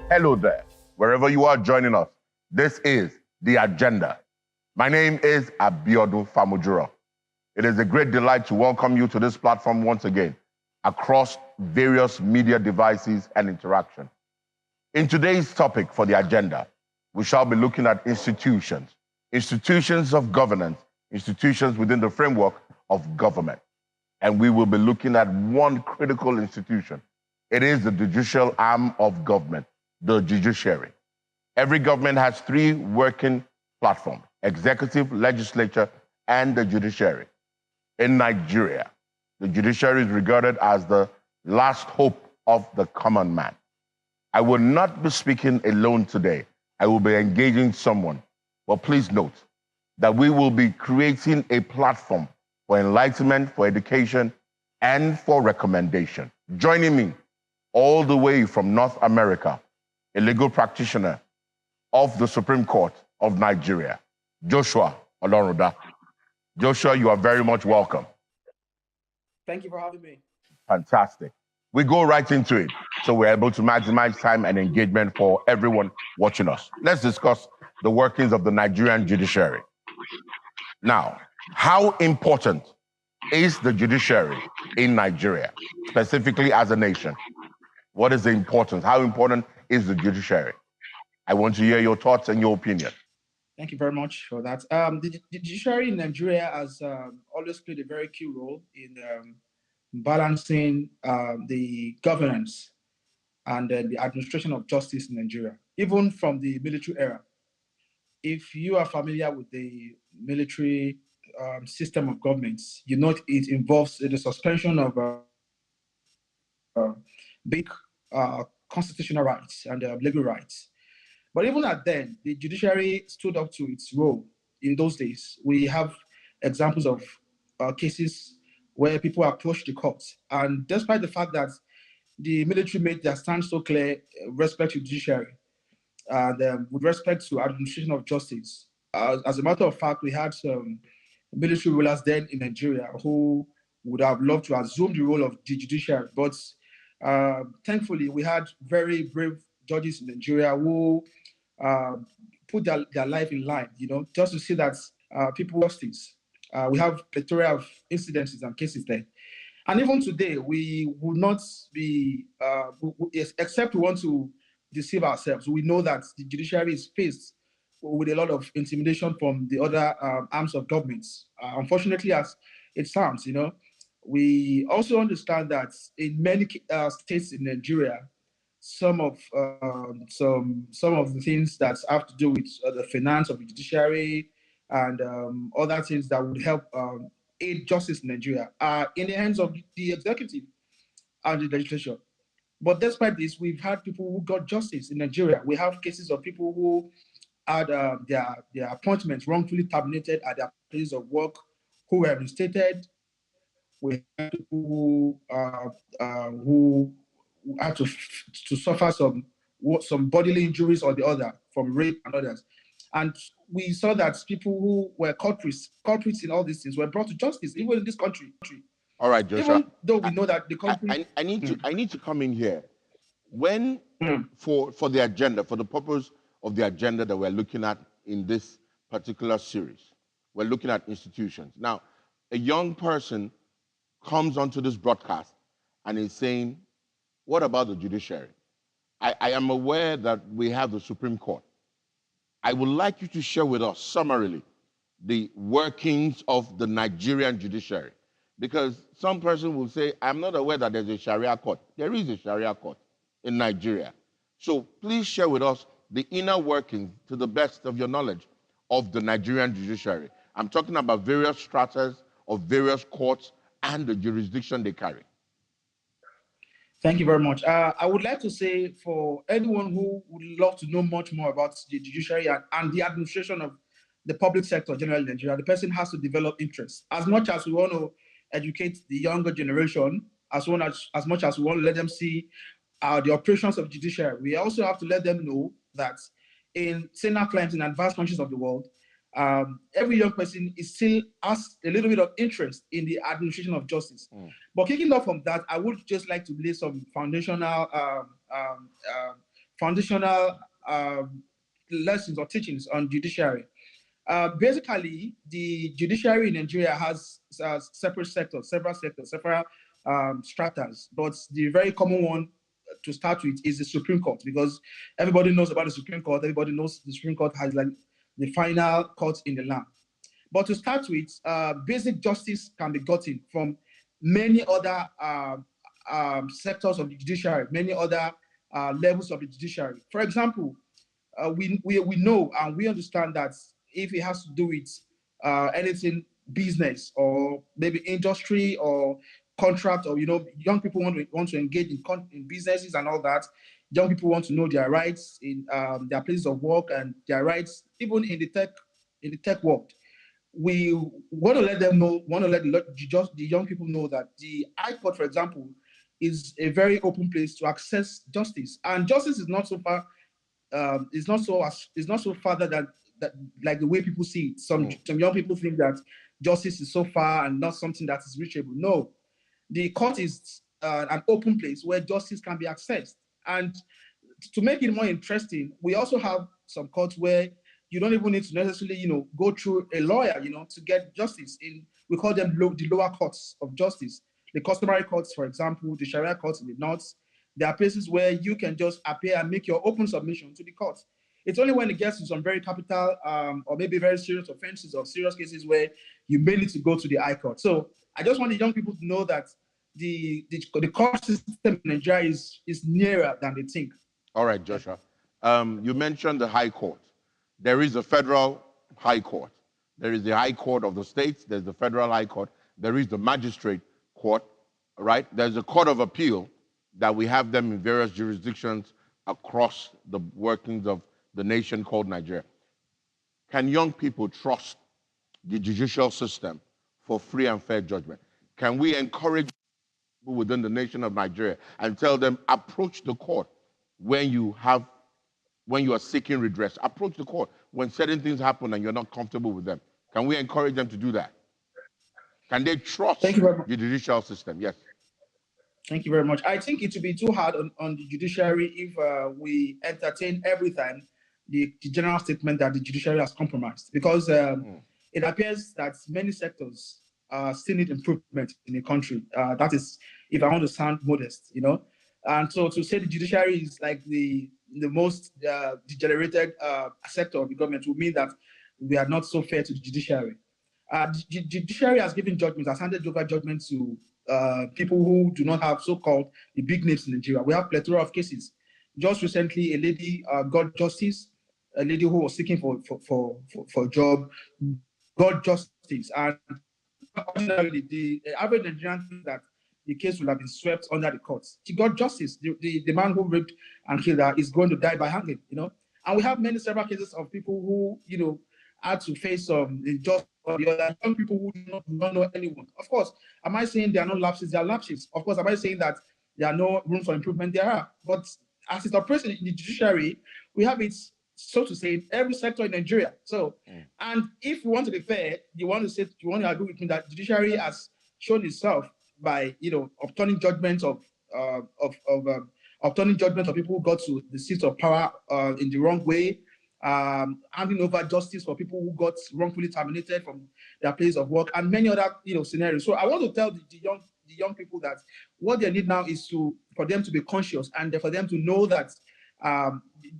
Hello there, wherever you are joining us. This is The Agenda. My name is Abiodun Famujuro. It is a great delight to welcome you to this platform once again across various media devices and interaction. In today's topic for The Agenda, we shall be looking at institutions of governance, institutions within the framework of government. And we will be looking at one critical institution. It is the judicial arm of government, the judiciary. Every government has three working platforms: executive, legislature, and the judiciary. In Nigeria, the judiciary is regarded as the last hope of the common man. I will not be speaking alone today. I will be engaging someone. But please note that we will be creating a platform for enlightenment, for education, and for recommendation. Joining me all the way from North America, a legal practitioner of the Supreme Court of Nigeria, Joshua Olorunda. Joshua, you are very much welcome. Thank you for having me. Fantastic. We go right into it, so we're able to maximize time and engagement for everyone watching us. Let's discuss the workings of the Nigerian judiciary. Now, how important is the judiciary in Nigeria, specifically as a nation? What is the importance? How important is the judiciary? I want to hear your thoughts and your opinion. Thank you very much for that. The judiciary in Nigeria has always played a very key role in balancing the governance and the administration of justice in Nigeria, even from the military era. If you are familiar with the military system of governments, you know it involves the suspension of big constitutional rights and legal rights. But even at then, the judiciary stood up to its role in those days. We have examples of cases where people approached the courts, and despite the fact that the military made their stand so clear, respect to judiciary, and with respect to administration of justice. As a matter of fact, we had some military rulers then in Nigeria who would have loved to assume the role of the judiciary, but thankfully, we had very brave judges in Nigeria who put their life in line, just to see that people justice. We have plethora of incidences and cases there. And even today, we would not be, except we want to deceive ourselves. We know that the judiciary is faced with a lot of intimidation from the other arms of governments. Unfortunately, as it sounds, we also understand that in many states in Nigeria, some of the things that have to do with the finance of the judiciary and other things that would help aid justice in Nigeria are in the hands of the executive and the legislature. But despite this, we've had people who got justice in Nigeria. We have cases of people who had their appointments wrongfully terminated at their places of work, who were reinstated. We have people who had to suffer some bodily injuries or the other from rape and others. And we saw that people who were culprits in all these things were brought to justice, even in this country. All right, Joshua. Even though we know that the country... I need to come in here. When, for the agenda, for the purpose of the agenda that we're looking at in this particular series, we're looking at institutions. Now, a young person comes onto this broadcast and is saying, what about the judiciary? I am aware that we have the Supreme Court. I would like you to share with us, summarily, the workings of the Nigerian judiciary. Because some person will say, I'm not aware that there's a Sharia court. There is a Sharia court in Nigeria. So please share with us the inner workings, to the best of your knowledge, of the Nigerian judiciary. I'm talking about various stratas of various courts and the jurisdiction they carry. Thank you very much. I would like to say, for anyone who would love to know much more about the judiciary and the administration of the public sector generally in Nigeria, the person has to develop interest. As much as we want to educate the younger generation, as much as we want to let them see the operations of judiciary, we also have to let them know that in Senate claims in advanced countries of the world, every young person still has a little bit of interest in the administration of justice. But kicking off from that, I would just like to lay some foundational foundational lessons or teachings on judiciary. Basically, the judiciary in Nigeria has separate sectors, several stratas, but the very common one to start with is the Supreme Court, because everybody knows about the Supreme Court. Everybody knows the Supreme Court has like the final court in the land. But to start with, basic justice can be gotten from many other sectors of the judiciary, many other levels of the judiciary. For example, we know and we understand that if it has to do with anything business or maybe industry or contract, or young people want to engage in businesses and all that. Young people want to know their rights in their places of work and their rights even in the tech world. We want to let them know, the young people know that the High Court, for example, is a very open place to access justice, and justice is not so far, is not so farther that like the way people see it. Some young people think that justice is so far and not something that is reachable. No, the court is an open place where justice can be accessed, and to make it more interesting, we also have some courts where you don't even need to necessarily, go through a lawyer, to get justice. We call them the lower courts of justice. The customary courts, for example, the Sharia courts in the north. There are places where you can just appear and make your open submission to the court. It's only when it gets to some very capital or maybe very serious offenses or serious cases where you may need to go to the High Court. So I just want the young people to know that the court system in Nigeria is nearer than they think. All right, Joshua. You mentioned the High Court. There is a federal High Court. There is the High Court of the states. There's the federal High Court. There is the magistrate court, right? There's a court of appeal that we have them in various jurisdictions across the workings of the nation called Nigeria. Can young people trust the judicial system for free and fair judgment? Can we encourage people within the nation of Nigeria and tell them, approach the court when you are seeking redress? Approach the court when certain things happen and you're not comfortable with them. Can we encourage them to do that? Can they trust the judicial system? Yes. Thank you very much. I think it would be too hard on the judiciary if we entertain every time the general statement that the judiciary has compromised, because it appears that many sectors still need improvement in the country. That is, if I want to sound modest, And so to say the judiciary is like the most degenerated sector of the government would mean that we are not so fair to the judiciary. The judiciary has given judgments, has handed over judgments to people who do not have so-called the big names in Nigeria. We have plethora of cases. Just recently, a lady got justice, a lady who was seeking for a job got justice. And ordinarily, the average Nigerian thinks that the case will have been swept under the courts. She got justice. The man who raped and killed her is going to die by hanging, And we have several cases of people who, had to face injustice or the other, young people who do not know anyone. Of course, am I saying there are no lapses? There are lapses. Of course, am I saying that there are no room for improvement? There are. But as it operates in the judiciary, we have it, so to say, in every sector in Nigeria. So, and if we want to be fair, you want to agree with me that judiciary has shown itself by obtaining judgments of people who got to the seats of power in the wrong way, handing over justice for people who got wrongfully terminated from their place of work, and many other scenarios. So I want to tell the young people that what they need now is for them to be conscious and for them to know that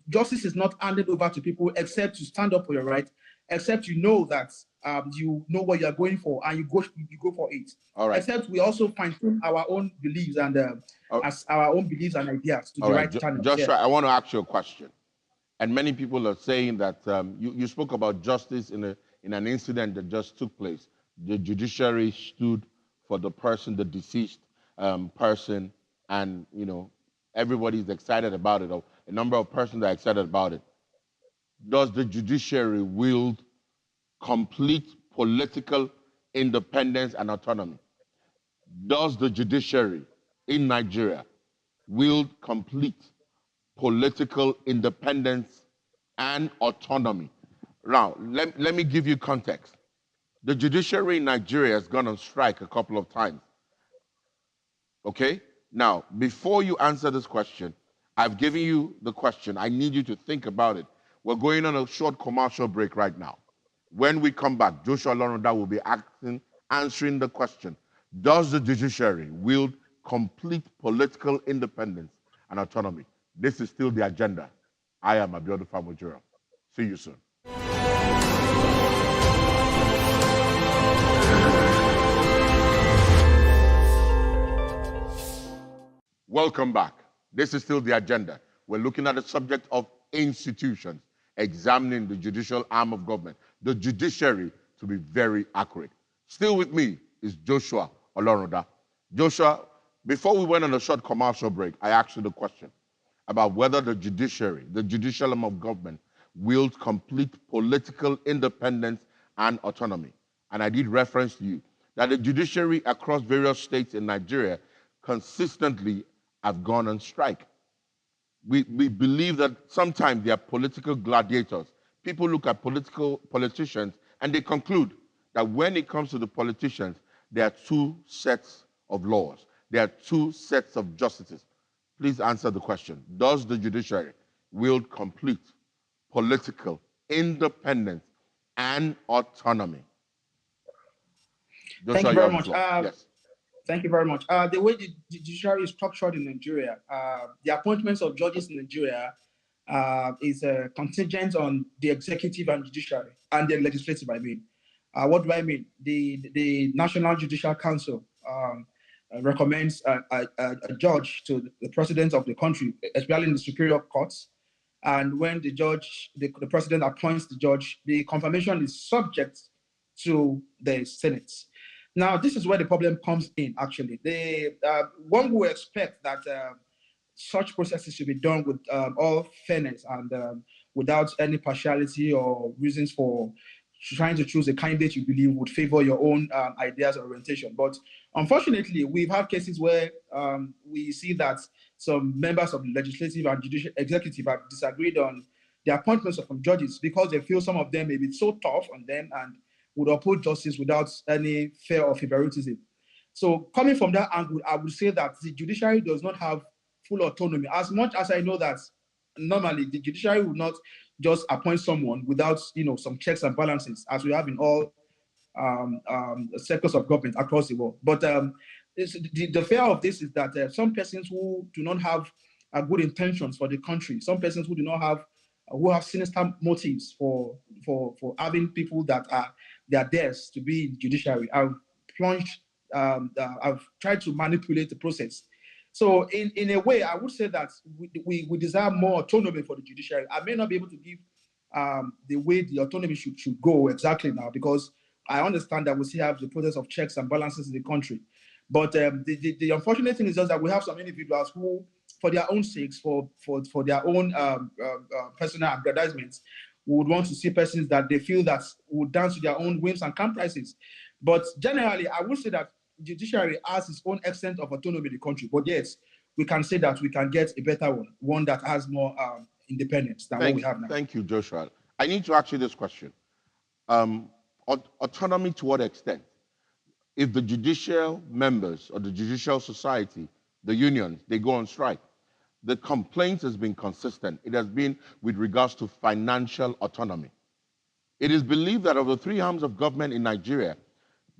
justice is not handed over to people except to stand up for your right, except you know that you know what you are going for and you go for it. All right. Except we also fine-tune our own beliefs and as our own beliefs and ideas to the right channel. Joshua, I want to ask you a question. And many people are saying that you spoke about justice in an incident that just took place. The judiciary stood for the person, the deceased person, and everybody's excited about it. Or a number of persons are excited about it. Does the judiciary wield complete political independence and autonomy? Does the judiciary in Nigeria wield complete political independence and autonomy? Now, let me give you context. The judiciary in Nigeria has gone on strike a couple of times. Okay? Now, before you answer this question, I've given you the question. I need you to think about it. We're going on a short commercial break right now. When we come back, Joshua Olorunda will be answering the question, does the judiciary wield complete political independence and autonomy? This is still the agenda. I am Abiodun Famojiro. See you soon. Welcome back. This is still the agenda. We're looking at the subject of institutions, examining the judicial arm of government, the judiciary, to be very accurate. Still with me is Joshua Olorunda. Joshua, before we went on a short commercial break, I asked you the question about whether the judiciary, the judicial arm of government, wields complete political independence and autonomy. And I did reference to you that the judiciary across various states in Nigeria consistently have gone on strike. We believe that sometimes they are political gladiators. People look at politicians and they conclude that when it comes to the politicians, there are two sets of laws. There are two sets of justices. Please answer the question. Does the judiciary wield complete political independence and autonomy? Thank you very much. Yes. Thank you very much. The way the judiciary is structured in Nigeria, the appointments of judges in Nigeria is contingent on the executive and judiciary and the legislative, I mean. What do I mean? The National Judicial Council recommends a judge to the president of the country, especially in the superior courts. And when the president appoints the judge, the confirmation is subject to the Senate. Now, this is where the problem comes in, actually. One would expect that such processes should be done with all fairness and without any partiality or reasons for trying to choose a candidate you believe would favor your own ideas or orientation. But unfortunately, we've had cases where we see that some members of the legislative and judicial executive have disagreed on the appointments of judges because they feel some of them may be so tough on them and would uphold justice without any fear of favoritism. So coming from that angle, I would say that the judiciary does not have full autonomy. As much as I know that normally the judiciary would not just appoint someone without some checks and balances, as we have in all sectors of government across the world. But the fear of this is that some persons who do not have good intentions for the country, some persons who have sinister motives for having people that are theirs to be in judiciary, have tried to manipulate the process. So in a way, I would say that we desire more autonomy for the judiciary. I may not be able to give the way the autonomy should go exactly now, because I understand that we still have the process of checks and balances in the country. But the unfortunate thing is just that we have some individuals who, for their own sakes, for their own personal aggrandizements, would want to see persons that they feel that would dance to their own whims and caprices. But generally, I would say that the judiciary has its own extent of autonomy in the country. But yes, we can say that we can get a better one that has more independence than what we have now. Thank you, Joshua. I need to ask you this question. Autonomy to what extent? If the judicial members or the judicial society, the unions, they go on strike, the complaint has been consistent. It has been with regards to financial autonomy. It is believed that of the three arms of government in Nigeria,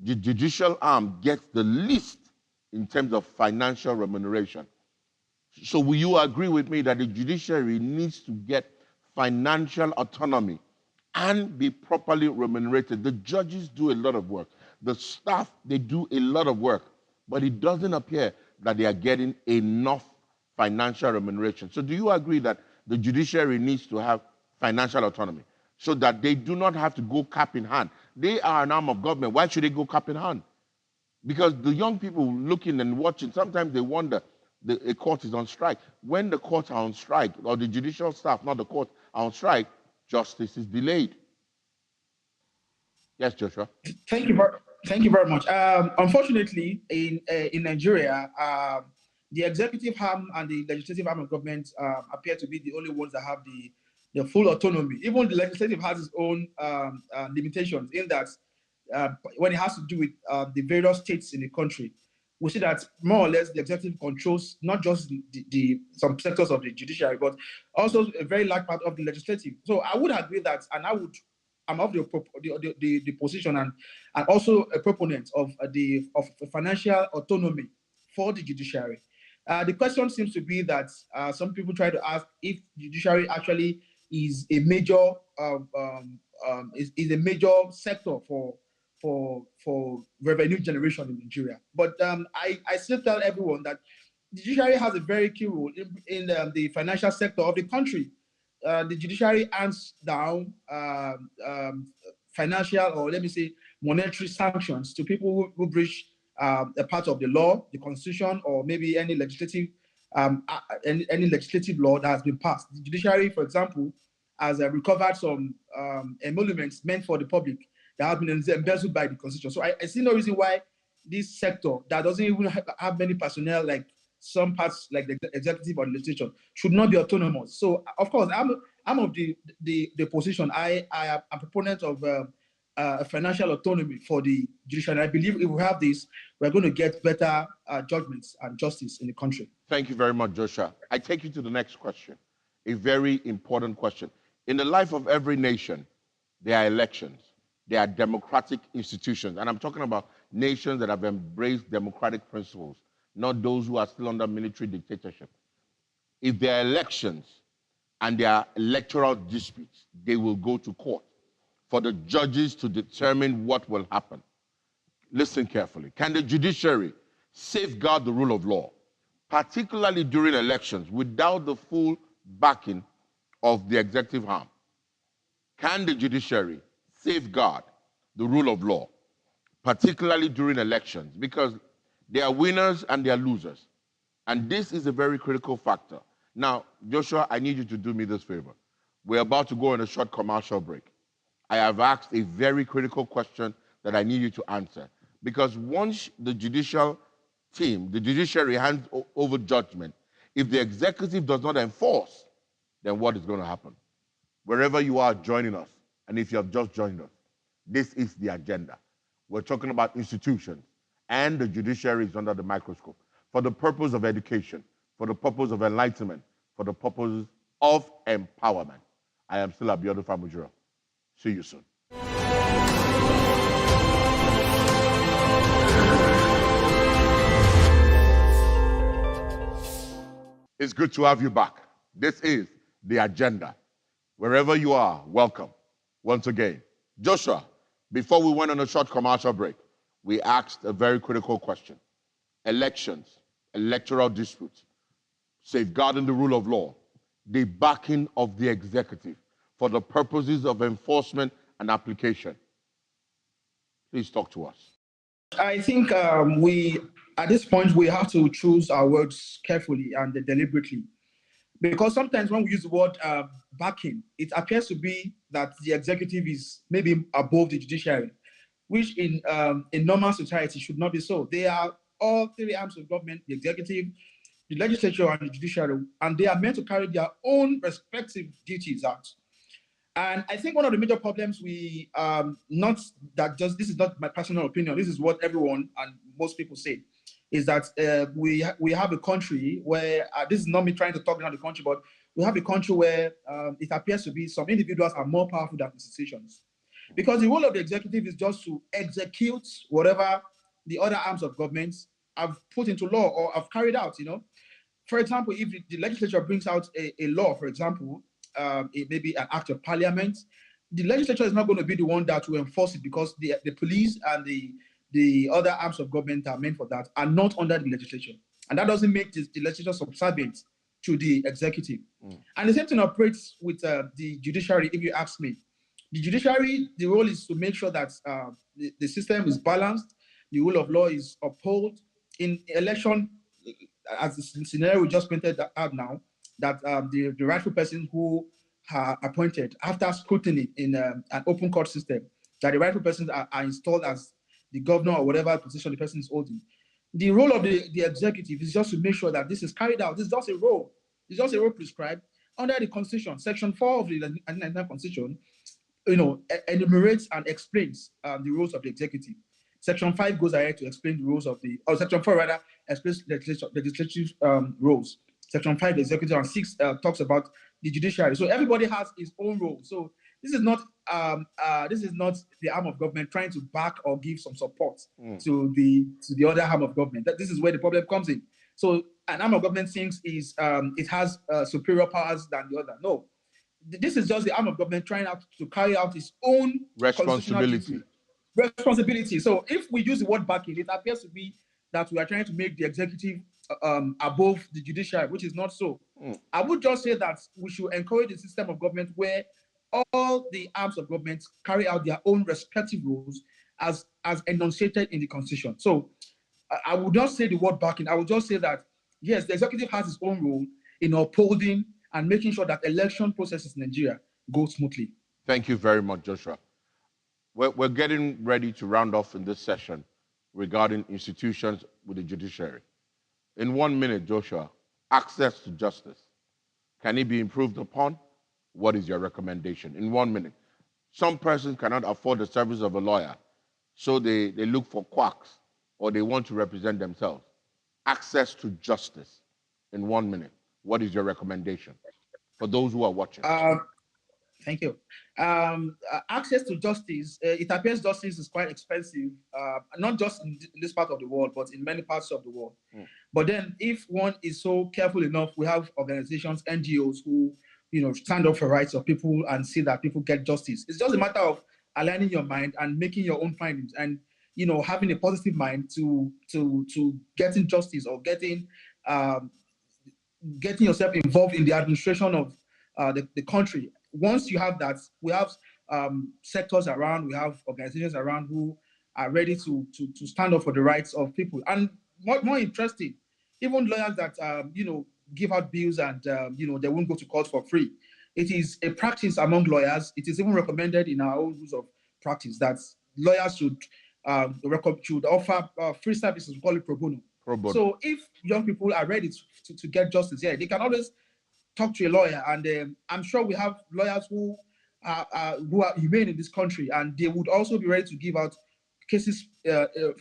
the judicial arm gets the least in terms of financial remuneration. So will you agree with me that the judiciary needs to get financial autonomy and be properly remunerated? The judges do a lot of work. The staff, they do a lot of work, but it doesn't appear that they are getting enough financial remuneration. So do you agree that the judiciary needs to have financial autonomy so that they do not have to go cap in hand? They are an arm of government. Why should they go cap in hand? Because the young people looking and watching, sometimes they wonder, a court is on strike. When the courts are on strike, or the judicial staff, not the court, are on strike, justice is delayed. Yes, Joshua. Thank you very much. Unfortunately, in Nigeria, the executive arm and the legislative arm of government appear to be the only ones that have the full autonomy. Even the legislative has its own limitations in that when it has to do with the various states in the country, we see that more or less the executive controls not just some sectors of the judiciary, but also a very large part of the legislative. So I would agree that, and I'm of the position and also a proponent of financial autonomy for the judiciary. The question seems to be that some people try to ask if judiciary actually is a major is a major sector for revenue generation in Nigeria. But I still tell everyone that the judiciary has a very key role in the financial sector of the country. The judiciary hands down financial, or let me say monetary sanctions to people who breach a part of the law, the constitution, or maybe any legislative any legislative law that has been passed. The judiciary, for example, has recovered some emoluments meant for the public that have been embezzled by the constitution. So I see no reason why this sector that doesn't even have many personnel like some parts like the executive or the legislature should not be autonomous. So of course I'm of the position. I am a proponent of financial autonomy for the judiciary. I believe if we have this, we're going to get better judgments and justice in the country. Thank you very much, Joshua. I take you to the next question, a very important question. In the life of every nation, there are elections. There are democratic institutions. And I'm talking about nations that have embraced democratic principles, not those who are still under military dictatorship. If there are elections and there are electoral disputes, they will go to court for the judges to determine what will happen. Listen carefully. Can the judiciary safeguard the rule of law, particularly during elections, without the full backing of the executive arm? Can the judiciary safeguard the rule of law, particularly during elections? Because there are winners and there are losers. And this is a very critical factor. Now, Joshua, I need you to do me this favor. We're about to go on a short commercial break. I have asked a very critical question that I need you to answer. Because once the judicial team, the judiciary hands over judgment, if the executive does not enforce, then what is going to happen? Wherever you are joining us, and if you have just joined us, this is the agenda. We're talking about institutions, and the judiciary is under the microscope for the purpose of education, for the purpose of enlightenment, for the purpose of empowerment. I am still Abiodun Famujiro. See you soon. It's good to have you back. This is the agenda. Wherever you are, welcome once again. Joshua, before we went on a short commercial break, we asked a very critical question. Elections, electoral disputes, safeguarding the rule of law, the backing of the executive for the purposes of enforcement and application. Please talk to us. I think at this point, we have to choose our words carefully and deliberately. Because sometimes when we use the word backing, it appears to be that the executive is maybe above the judiciary, which in normal society should not be so. They are all three arms of government, the executive, the legislature, and the judiciary, and they are meant to carry their own respective duties out. And I think one of the major problems this is not my personal opinion, this is what everyone and most people say, is that we have a country where, this is not me trying to talk down the country, but we have a country where it appears to be some individuals are more powerful than institutions. Because the role of the executive is just to execute whatever the other arms of government have put into law or have carried out, For example, if the legislature brings out a law, for example, it may be an act of parliament, the legislature is not going to be the one that will enforce it, because the police and the other arms of government are meant for that, are not under the legislature. And that doesn't make the legislature subservient to the executive. And the same thing operates with the judiciary, if you ask me. The judiciary, the role is to make sure that the system is balanced, the rule of law is upheld. In election, as the scenario we just painted out now, that the rightful person who are appointed after scrutiny in an open court system, that the rightful persons are installed as the governor or whatever position the person is holding. The role of the executive is just to make sure that this is carried out. This is just a role. It's just a role prescribed under the Constitution. Section 4 of the 1999 Constitution, enumerates and explains the roles of the executive. Section 5 goes ahead to explain the rules of the, or Section 4 rather, explains legislative roles. Section 5, the executive, and 6 talks about the judiciary. So everybody has his own role. So this is not the arm of government trying to back or give some support to the other arm of government. This is where the problem comes in. So an arm of government thinks it has superior powers than the other. No, this is just the arm of government trying out to carry out its own responsibility. So if we use the word backing, it appears to be that we are trying to make the executive above the judiciary, which is not so. I would just say that we should encourage a system of government where all the arms of government carry out their own respective roles as enunciated in the Constitution. So I would not say the word backing. I would just say that, yes, the executive has its own role in upholding and making sure that election processes in Nigeria go smoothly. Thank you very much, Joshua. We're getting ready to round off in this session regarding institutions with the judiciary. In 1 minute, Joshua, access to justice. Can it be improved upon? What is your recommendation? In 1 minute. Some persons cannot afford the service of a lawyer, so they look for quacks or they want to represent themselves. Access to justice. In 1 minute, what is your recommendation for those who are watching? Thank you. Access to justice, it appears justice is quite expensive, not just in this part of the world, but in many parts of the world. But then if one is so careful enough, we have organizations, NGOs who, stand up for rights of people and see that people get justice. It's just a matter of aligning your mind and making your own findings and, having a positive mind to getting justice or getting yourself involved in the administration of the country. Once you have that, we have sectors around, we have organizations around who are ready to stand up for the rights of people. And more interesting, even lawyers that give out bills and they won't go to court for free. It is a practice among lawyers. It is even recommended in our own rules of practice that lawyers should offer free services. We call it pro bono. So if young people are ready to get justice, they can always talk to a lawyer, and I'm sure we have lawyers who are humane in this country, and they would also be ready to give out cases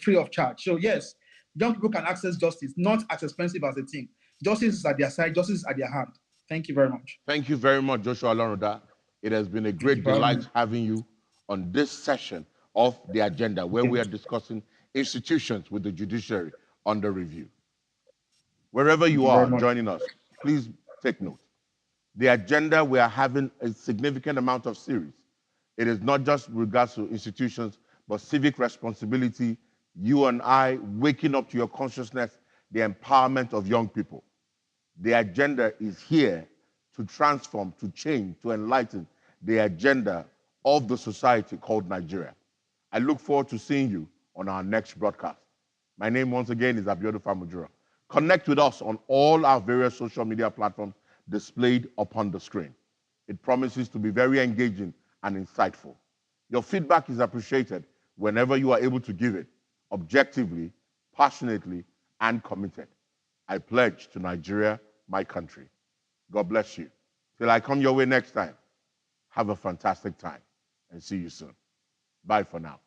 free of charge. So yes, young people can access justice, not as expensive as they think. Justice is at their side, justice is at their hand. Thank you very much. Thank you very much, Joshua Olorunda. It has been a great delight having you on this session of The Agenda, where we are discussing institutions with the judiciary under review. Wherever you are joining us, please take note. The Agenda, we are having a significant amount of series. It is not just regards to institutions, but civic responsibility, you and I waking up to your consciousness, the empowerment of young people. The Agenda is here to transform, to change, to enlighten the agenda of the society called Nigeria. I look forward to seeing you on our next broadcast. My name once again is Adeboye Famujura. Connect with us on all our various social media platforms displayed upon the screen. It promises to be very engaging and insightful. Your feedback is appreciated whenever you are able to give it, objectively, passionately, and committed. I pledge to Nigeria, my country. God bless you. Till I come your way next time, have a fantastic time and see you soon. Bye for now.